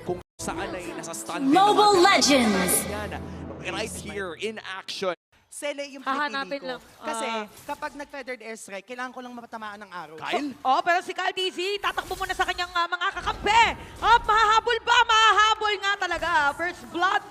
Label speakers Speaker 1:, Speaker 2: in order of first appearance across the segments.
Speaker 1: kung saan ay nasa stand din
Speaker 2: Mobile
Speaker 1: naman.
Speaker 2: Legends!
Speaker 1: Yan, right here in action.
Speaker 3: Sele yung
Speaker 4: Hahanapin
Speaker 3: pinipili ko.
Speaker 4: lang.
Speaker 3: Kasi kapag nag-feathered airstrike, kailangan ko lang mapatamaan ng arrow.
Speaker 1: Kyle?
Speaker 4: Oh, pero si Kyle TZ, tatakbo muna sa kanyang mga kakampi. Mahahabol ba? Mahahabol nga talaga. First blood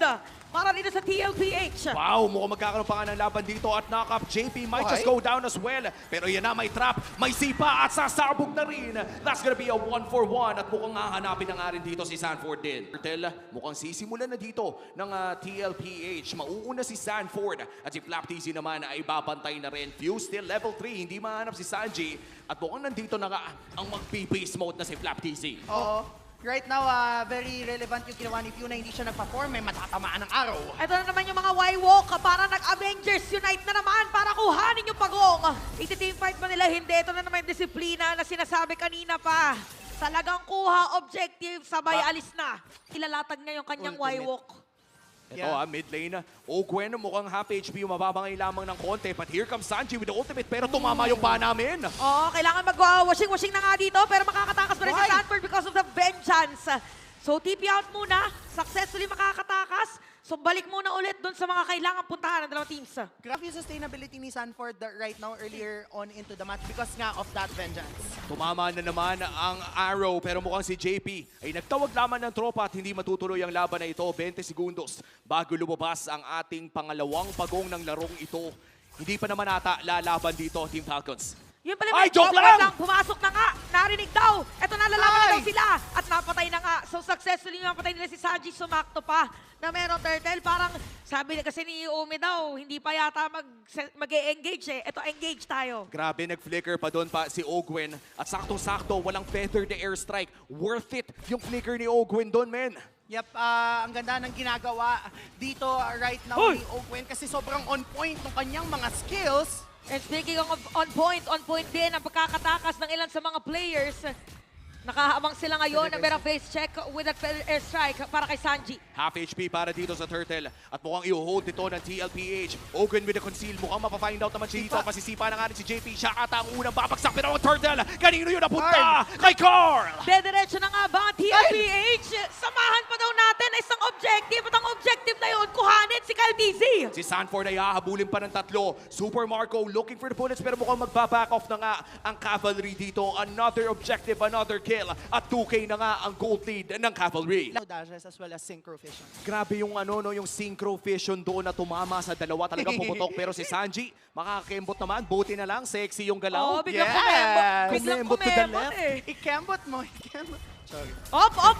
Speaker 4: para dito sa TLPH.
Speaker 1: Wow, mukhang magkakaroon pa nga ng laban dito at knock-up. JP might just go down as well. Pero yan na, may trap, may sipa at sasabog na rin. That's gonna be a 1-for-1 at mukhang hahanapin na nga rin dito si Sanford din. Turtle, mukhang sisimulan na dito ng TLPH. Mauuna si Sanford at si Flap TZ naman ay babantay na rin. Fuse still level 3, hindi mahanap si Sanji. At mukhang nandito na nga ang mag-base mode na si Flap TZ.
Speaker 3: Oo. Right now, very relevant yung ginawa ni Pew na hindi siya nagpa-form, may matatamaan ng araw.
Speaker 4: Ito na naman yung mga Y-Walk para nag-Avengers Unite na naman para kuhanin yung pagong. Iti-team fight ba nila? Hindi. Ito na naman yung disiplina na sinasabi kanina pa. Talagang kuha, objective, sabay alis na. Ilalatag niya yung kanyang
Speaker 3: Ultimate.
Speaker 4: Y-Walk.
Speaker 1: Ito
Speaker 3: Yeah.
Speaker 1: mid lane. Ogwen mukhang half HP, mababangay lamang ng konti. But here comes Sanji with the ultimate pero tumama yung pa namin.
Speaker 4: Oo, kailangan mag-washing-washing na nga dito pero makakatakas pa rin si
Speaker 3: Why?
Speaker 4: Sanford because of the vengeance. So, TP out muna. Successfully makakatakas. So, balik muna ulit dun sa mga kailangan puntahan ng dalawang teams.
Speaker 3: Grabe yung sustainability ni Sanford right now earlier on into the match because nga of that vengeance.
Speaker 1: Tumama na naman ang arrow pero mukhang si JP ay nagtawag lamang ng tropa at hindi matutuloy ang laban na ito. 20 segundos bago lumabas ang ating pangalawang pagong ng larong ito. Hindi pa naman ata lalaban dito, Team Falcons.
Speaker 4: Yun pala,
Speaker 1: Ay,
Speaker 4: may
Speaker 1: joke
Speaker 4: Ogwen
Speaker 1: lang!
Speaker 4: Pumasok na nga. Narinig daw. Eto na, lalaban na
Speaker 3: Ay!
Speaker 4: daw sila. At napatay na nga. So, successfully napatay nila si Sanji. Sumakto pa na meron turtle. Parang sabi na kasi ni Umi daw, hindi pa yata mag-e-engage eh. Eto, engage tayo.
Speaker 1: Grabe, nag-flicker pa doon pa si Ogwen. At saktong-sakto, walang feather the airstrike. Worth it yung flicker ni Ogwen doon, men.
Speaker 3: Yep, ang ganda ng ginagawa dito right now ni Ogwen kasi sobrang on point ng kanyang mga skills.
Speaker 4: And speaking of on point din ang pagkakatakas ng ilan sa mga players. Nakahamang sila ngayon na merong face check with that airstrike para kay Sanji.
Speaker 1: Half HP para dito sa Turtle. At mukhang i-hold ito ng TLPH. Ogwen with the conceal. Mukhang mapa-find out naman siya dito. Masisipa na nga rin si JP. Siya ata ang unang babagsak. Pero ang Turtle, kanino yun napunta? Kay Carl!
Speaker 4: Dediretso na nga ba ang TLPH? Samahan pa daw natin isang objective. At ang objective na yun, kuhanin si Kyle TZ.
Speaker 1: Si Sanford ay hahabulin pa ng tatlo. Super Marco looking for the bullets pero mukhang magbaback off na nga ang Cavalry dito. Another objective, another kill. At 2K na nga ang gold lead ng Cavalry.
Speaker 3: Low dashes as well as synchro vision.
Speaker 1: Grabe yung yung synchro vision doon na tumama sa dalawa talagang pumutok. Pero si Sanji, makakembot naman. Buti na lang, sexy yung galaw.
Speaker 4: Oo, biglang
Speaker 3: Yes!
Speaker 4: kumembot. Biglang
Speaker 1: Kumembot to the
Speaker 4: kumembot
Speaker 1: left.
Speaker 4: eh.
Speaker 3: Ikembot mo, ikembot. Sorry.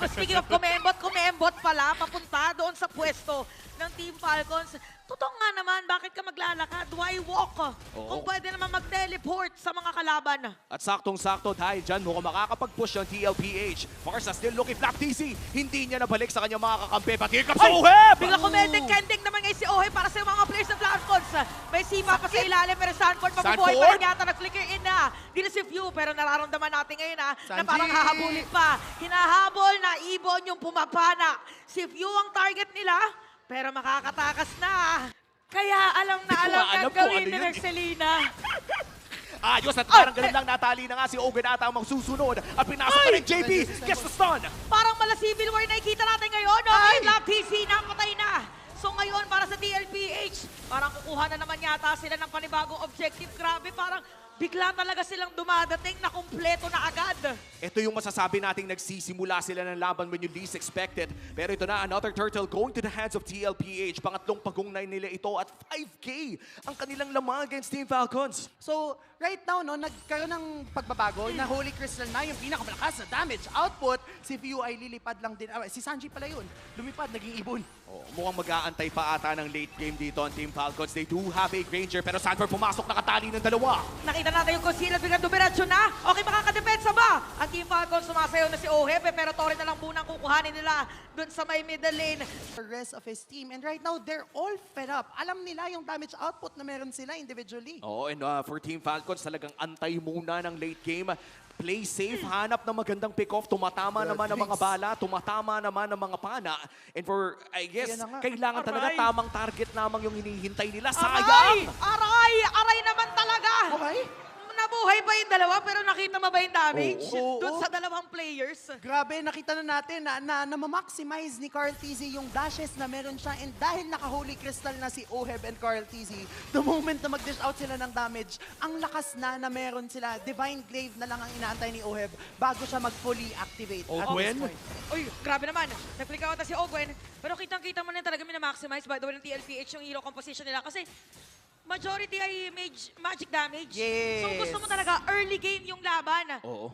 Speaker 4: Speaking of kumembot pala, papunta doon sa pwesto ng Team Falcons. Totoo nga naman, bakit ka maglalakad? Why walk? Kung pwede naman mag-teleport sa mga kalaban.
Speaker 1: At saktong-sakto dahil dyan mukhang makakapag-push yung TLPH. Farsa still looking Flap TC. Hindi niya nabalik sa kanyang mga kakampi. But here comes Oheb!
Speaker 4: Biglang kumending-kending naman ngayon si Ohe para sa mga players ng Falcons. May sima pa sa ilalim pero Sanford mabubuhay pa rin yata. Nag-flicker in na. Dito si Few pero nararamdaman natin ngayon na
Speaker 3: Sanji!
Speaker 4: parang hahabulin pa. Hinahabol na ibon yung pumapana. Si Few ang target nila pero makakatakas na. Kaya alam na
Speaker 1: Di ko
Speaker 4: alam
Speaker 1: nga alam
Speaker 4: ng
Speaker 1: kung
Speaker 4: gawin
Speaker 1: ano
Speaker 4: ni
Speaker 1: yun.
Speaker 4: Selena.
Speaker 1: Ayos at parang ganun lang natali na nga si Ogwen ata ang magsusunod. At pinasok pa rin JP. Gets the stun.
Speaker 4: Parang mala Civil War nakikita natin ngayon. No?
Speaker 3: Ay!
Speaker 4: Lap TC napatay na. So ngayon para sa TLPH, parang kukuha na naman yata sila ng panibagong objective. Grabe, parang bigla talaga silang dumadating na kumpleto na agad.
Speaker 1: Ito yung masasabi nating nagsisimula sila ng laban when you least expected. Pero ito na, another turtle going to the hands of TLPH. Pangatlong pagong na nila ito at 5K ang kanilang lamang against Team Falcons.
Speaker 3: So, right now, no, nagkaroon ng pagbabago na Holy Crystal na yung pinakamalakas na damage output. Si View ay lilipad lang din. Si Sanji pala yun. Lumipad, naging ibon.
Speaker 1: Oh, mukhang mag-aantay pa ata ng late game dito ang Team Falcons. They do have a Granger pero Sanford pumasok nakatali ng dalawa.
Speaker 4: Nakita natin yung concealer, biglang dumiretso na. Okay, makakadepensa ba? Ang Team Falcons sumasayaw na si Ohepe pero Torre na lang muna ang kukuhanin nila dun sa may middle lane.
Speaker 3: The rest of his team. And right now, they're all fed up. Alam nila yung damage output na meron sila individually.
Speaker 1: Oh, and for Team Falcons talagang antay muna ng late game. Play safe, hanap ng magandang pick-off, tumatama naman ang mga bala, tumatama naman ang mga pana. And for, I guess,
Speaker 3: Ayan na nga.
Speaker 1: kailangan talaga
Speaker 4: Aray!
Speaker 1: tamang target lamang yung hinihintay nila.
Speaker 4: Aray!
Speaker 1: Sayang!
Speaker 4: Aray! Aray naman talaga!
Speaker 3: Okay?
Speaker 4: nabuhay pa yung dalawa, pero nakita mo ba yung damage?
Speaker 3: Oo.
Speaker 4: Doon sa dalawang players.
Speaker 3: Grabe, nakita na natin na ma-maximize ni Carl TZ yung dashes na meron siya. And dahil naka-Holy Crystal na si Oheb and Carl TZ, the moment na mag-dish out sila ng damage, ang lakas na meron sila. Divine Glaive na lang ang inaantay ni Oheb bago siya mag-fully activate. at
Speaker 1: Gwen?
Speaker 3: this point.
Speaker 4: Uy, grabe naman. Nag-flick out na si Ogwen. Pero kitang-kita mo na talaga mina-maximize by the way ng TLPH yung hero composition nila. Kasi majority ay magic damage.
Speaker 3: Yes.
Speaker 4: So gusto mo talaga early game yung laban.
Speaker 1: Oo.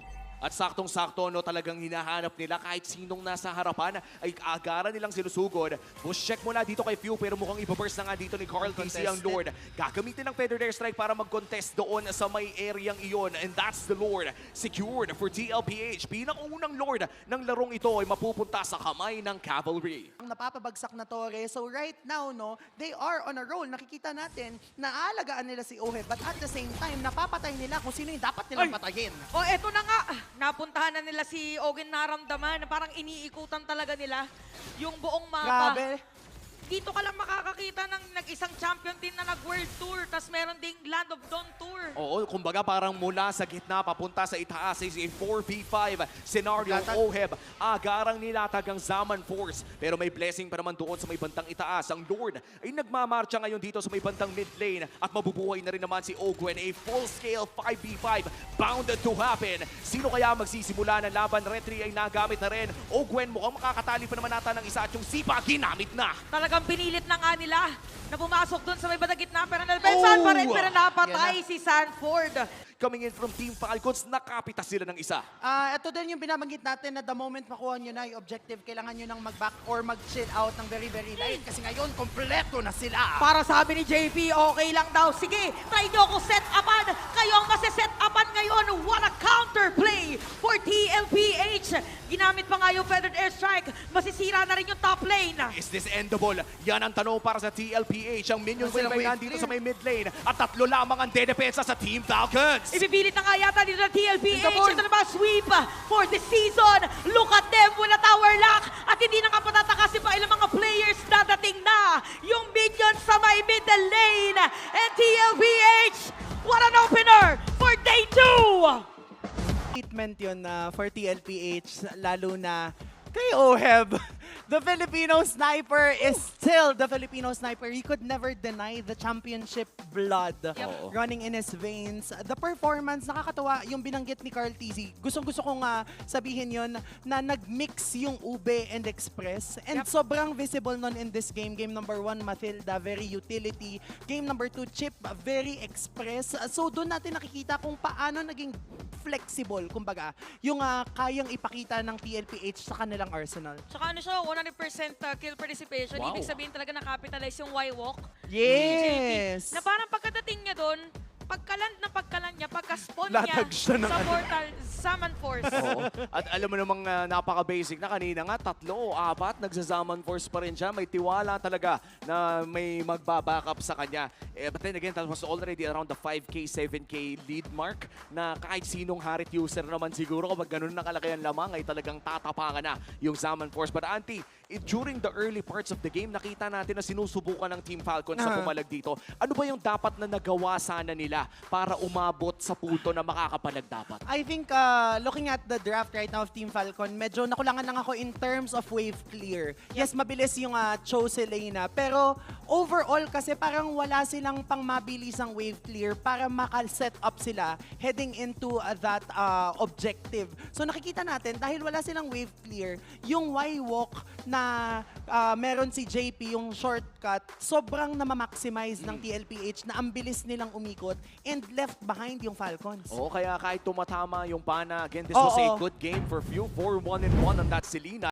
Speaker 1: At saktong-sakto, no, talagang hinahanap nila kahit sinong nasa harapan ay agaran nilang sinusugod. Push check muna dito kay Few pero mukhang ibaburst na nga dito ni Carl TC ang Lord. Gagamitin ng Feather Air Strike para mag-contest doon sa may areang iyon. And that's the Lord secured for TLPH. Pinakaunang Lord ng larong ito ay mapupunta sa kamay ng Cavalry.
Speaker 3: Ang napapabagsak na Torre. So right now, no, they are on a roll. Nakikita natin na aalagaan nila si Oheb, but at the same time, napapatay nila kung sino yung dapat nilang
Speaker 4: Ay!
Speaker 3: patayin.
Speaker 4: O eto na nga, napuntahan na nila si Ogen naramdaman. Parang iniikutan talaga nila yung buong mapa.
Speaker 3: Grabe.
Speaker 4: Dito ka lang makakakita ng nag-isang champion team na nag-World Tour, tas meron ding Land of Dawn Tour.
Speaker 1: Oo, kumbaga parang mula sa gitna papunta sa itaas is a 4v5 scenario.
Speaker 3: Gatag.
Speaker 1: Oheb, agarang nilatag ang Zaman Force. Pero may blessing pa naman doon sa may bantang itaas. Ang Lord ay nagmamarcha ngayon dito sa may bantang mid lane at mabubuhay na rin naman si Ogwen. A full-scale 5v5 bound to happen. Sino kaya magsisimula ng laban? Retry ay nagamit na rin. Ogwen mukhang makakatali pa naman nata ng isa at yung Sipa ginamit na.
Speaker 4: Talagang pinilit na nga nila na pumasok doon sa may bandang gitna pero nalbensan pa rin pero napatay si Sanford.
Speaker 1: Coming in from Team Falcons, nakapitas sila ng isa.
Speaker 3: Ito din yung binabanggit natin na the moment makuha nyo na yung objective, kailangan nyo nang mag-back or mag-chill out ng very, very light. Kasi ngayon, kompleto na sila.
Speaker 4: Para sabi ni JP, okay lang daw. Sige, try nyo ako set-upan. Kayo ang masiset-upan ngayon. What a counterplay for TLPH. Ginamit pa nga yung Feathered Airstrike. Masisira na rin yung top lane.
Speaker 1: Is this endable? Yan ang tanong para sa TLPH. Ang minions
Speaker 3: Silang
Speaker 1: ay
Speaker 3: wave
Speaker 1: nandito
Speaker 3: clear.
Speaker 1: sa may mid lane at tatlo lamang ang dedepensa sa Team Falcons.
Speaker 4: Ibibilit na nga yata dito ng TLPH.
Speaker 3: Ito, boy.
Speaker 4: Ito na ba sweep for the season? Look at them with a tower lock. At hindi na nga patataka si pa ilang mga players dadating na. Yung minions sa may middle lane. And TLPH, what an opener for day 2!
Speaker 3: Statement yun for TLPH, lalo na kay Oheb. The Filipino sniper is still the Filipino sniper. He could never deny the championship blood
Speaker 1: Yep.
Speaker 3: running in his veins. The performance, nakakatawa yung binanggit ni Carl TZ. Gustong-gusto kong sabihin yon na nag-mix yung Ube and Express. And
Speaker 4: Yep.
Speaker 3: sobrang visible nun in this game. Game number 1, Mathilda, very utility. Game number 2, Chip, very express. So doon natin nakikita kung paano naging flexible, kumbaga, yung kayang ipakita ng TLPH sa kanilang arsenal.
Speaker 4: Tsaka ano siya, 100% kill participation.
Speaker 1: Wow.
Speaker 4: Ibig sabihin talaga nakapitalize yung Y-Walk.
Speaker 3: Yes!
Speaker 4: Na parang pagkadating niya doon, pagkalan niya, pagka-spawn niya
Speaker 3: Latag siya ng
Speaker 4: sa
Speaker 3: ano.
Speaker 4: portal, Summon Force.
Speaker 1: Oo. At alam mo namang napaka-basic na kanina nga, 3 o 4, nagsasaman force pa rin siya. May tiwala talaga na may magba-backup sa kanya. But then again, that was already around the 5K, 7K lead mark na kahit sinong Harit user naman siguro kapag ganun nakalaki ang lamang ay talagang tatapangan na yung Zaman Force. But Auntie, during the early parts of the game, nakita natin na sinusubukan ng Team Falcons sa pumalag dito. Ano ba yung dapat na nagawa sana nila para umabot sa punto na makakapalag dapat?
Speaker 3: I think looking at the draft right now of Team Falcon, medyo nakulangan lang ako in terms of wave clear. Yes, mabilis yung Chose Elena, pero overall kasi parang wala silang pang mabilisang wave clear para maka-set up sila heading into that objective. So nakikita natin, dahil wala silang wave clear, yung Y-Walk na meron si JP, yung shortcut, sobrang namamaximize ng TLPH na ang bilis nilang umikot and left behind yung Falcons.
Speaker 1: Oo, kaya kahit tumatama yung pana, again, this was a
Speaker 3: Oo.
Speaker 1: good game for Few. 4-1-1 on that Selena.